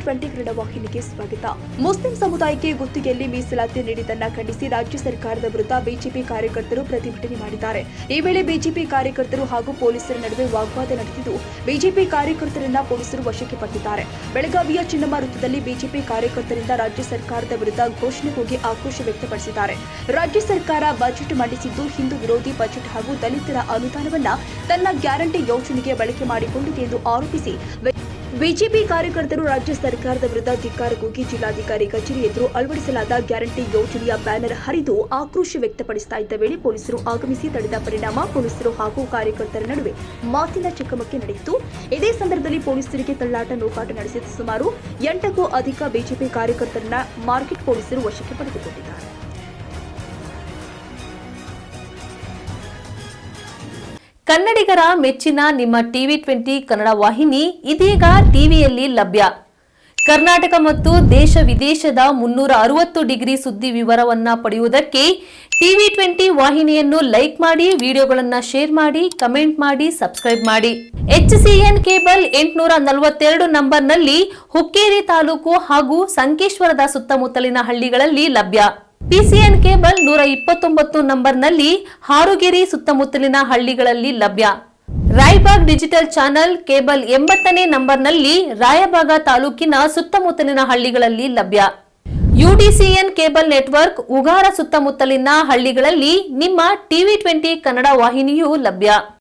ಟಿವಿ20 ಕನ್ನಡ ವಾಹಿನಿಗೆ ಸ್ವಾಗತ. ಮುಸ್ಲಿಂ ಸಮುದಾಯಕ್ಕೆ ಗುತ್ತಿಗೆಯಲ್ಲಿ ಮೀಸಲಾತಿ ನೀಡಿದ್ದನ್ನು ಖಂಡಿಸಿ ರಾಜ್ಯ ಸರ್ಕಾರದ ವಿರುದ್ಧ ಬಿಜೆಪಿ ಕಾರ್ಯಕರ್ತರು ಪ್ರತಿಭಟನೆ ಮಾಡಿದ್ದಾರೆ. ಈ ವೇಳೆ ಬಿಜೆಪಿ ಕಾರ್ಯಕರ್ತರು ಹಾಗೂ ಪೊಲೀಸರ ನಡುವೆ ವಾಗ್ವಾದ ನಡೆದಿದ್ದು, ಬಿಜೆಪಿ ಕಾರ್ಯಕರ್ತರನ್ನ ಪೊಲೀಸರು ವಶಕ್ಕೆ ಪಡೆದಿದ್ದಾರೆ. ಬೆಳಗಾವಿಯ ಚಿನ್ನಮ್ಮ ವೃತ್ತದಲ್ಲಿ ಬಿಜೆಪಿ ಕಾರ್ಯಕರ್ತರಿಂದ ರಾಜ್ಯ ಸರ್ಕಾರದ ವಿರುದ್ಧ ಘೋಷಣೆ ಕೂಗಿ ಆಕ್ರೋಶ ವ್ಯಕ್ತಪಡಿಸಿದ್ದಾರೆ. ರಾಜ್ಯ ಸರ್ಕಾರ ಬಜೆಟ್ ಮಂಡಿಸಿದ್ದು ಹಿಂದೂ ವಿರೋಧಿ ಬಜೆಟ್ ಹಾಗೂ ದಲಿತರ ಅನುದಾನವನ್ನ ತನ್ನ ಗ್ಯಾರಂಟಿ ಯೋಜನೆಗೆ ಬಳಕೆ ಮಾಡಿಕೊಂಡಿದೆ ಎಂದು ಆರೋಪಿಸಿ ಬಿಜೆಪಿ ಕಾರ್ಯಕರ್ತರು ರಾಜ್ಯ ಸರ್ಕಾರದ ವಿರುದ್ಧ ಧಿಕ್ಕಾರ ಕೂಗಿ ಜಿಲ್ಲಾಧಿಕಾರಿ ಕಚೇರಿ ಎದುರು ಅಳವಡಿಸಲಾದ ಗ್ಯಾರಂಟಿ ಯೋಜನೆಯ ಬ್ಯಾನರ್ ಹರಿದು ಆಕ್ರೋಶ ವ್ಯಕ್ತಪಡಿಸುತ್ತಾ ಇದ್ದ ವೇಳೆ ಪೊಲೀಸರು ಆಗಮಿಸಿ ತಡೆದ ಪರಿಣಾಮ ಪೊಲೀಸರು ಹಾಗೂ ಕಾರ್ಯಕರ್ತರ ನಡುವೆ ಮಾತಿನ ಚಕಮಕಿ ನಡೆಯಿತು. ಇದೇ ಸಂದರ್ಭದಲ್ಲಿ ಪೊಲೀಸರಿಗೆ ತಳ್ಳಾಟ ನೂಕಾಟ ನಡೆಸಿದ ಸುಮಾರು 8ಕ್ಕೂ ಅಧಿಕ ಬಿಜೆಪಿ ಕಾರ್ಯಕರ್ತರನ್ನ ಮಾರ್ಕೆಟ್ ಪೊಲೀಸರು ವಶಕ್ಕೆ ಪಡೆದುಕೊಂಡಿದ್ದಾರೆ. ಕನ್ನಡಿಗರ ಮೆಚ್ಚಿನ ನಿಮ್ಮ ಟಿವಿ20 ಕನ್ನಡ ವಾಹಿನಿ ಇದೀಗ ಟಿವಿಯಲ್ಲಿ ಲಭ್ಯ. ಕರ್ನಾಟಕ ಮತ್ತು ದೇಶ ವಿದೇಶದ 360 ಡಿಗ್ರಿ ಸುದ್ದಿ ವಿವರವನ್ನ ಪಡೆಯುವುದಕ್ಕೆ ಟಿವಿ20 ವಾಹಿನಿಯನ್ನು ಲೈಕ್ ಮಾಡಿ, ವಿಡಿಯೋಗಳನ್ನು ಶೇರ್ ಮಾಡಿ, ಕಮೆಂಟ್ ಮಾಡಿ, ಸಬ್ಸ್ಕ್ರೈಬ್ ಮಾಡಿ. HCN ಕೇಬಲ್ 842 ನಂಬರ್ನಲ್ಲಿ ಹುಕ್ಕೇರಿ ತಾಲೂಕು ಹಾಗೂ ಸಂಕೇಶ್ವರದ ಸುತ್ತಮುತ್ತಲಿನ ಹಳ್ಳಿಗಳಲ್ಲಿ ಲಭ್ಯ. PCN ಕೇಬಲ್ 129 ನಂಬರ್ನಲ್ಲಿ ಹಾರುಗೆರೆ ಸುತ್ತಮುತ್ತಲಿನ ಹಳ್ಳಿಗಳಲ್ಲಿ ಲಭ್ಯ. ರಾಯಬಾಗ್ ಡಿಜಿಟಲ್ ಚಾನೆಲ್ ಕೇಬಲ್ 80ನೇ ನಂಬರ್ನಲ್ಲಿ ರಾಯಬಾಗ ತಾಲೂಕಿನ ಸುತ್ತಮುತ್ತಲಿನ ಹಳ್ಳಿಗಳಲ್ಲಿ ಲಭ್ಯ. UDCN ಕೇಬಲ್ ನೆಟ್ವರ್ಕ್ ಉಗಾರ ಸುತ್ತಮುತ್ತಲಿನ ಹಳ್ಳಿಗಳಲ್ಲಿ ನಿಮ್ಮ ಟಿವಿ20 ಕನ್ನಡ ವಾಹಿನಿಯೂ ಲಭ್ಯ.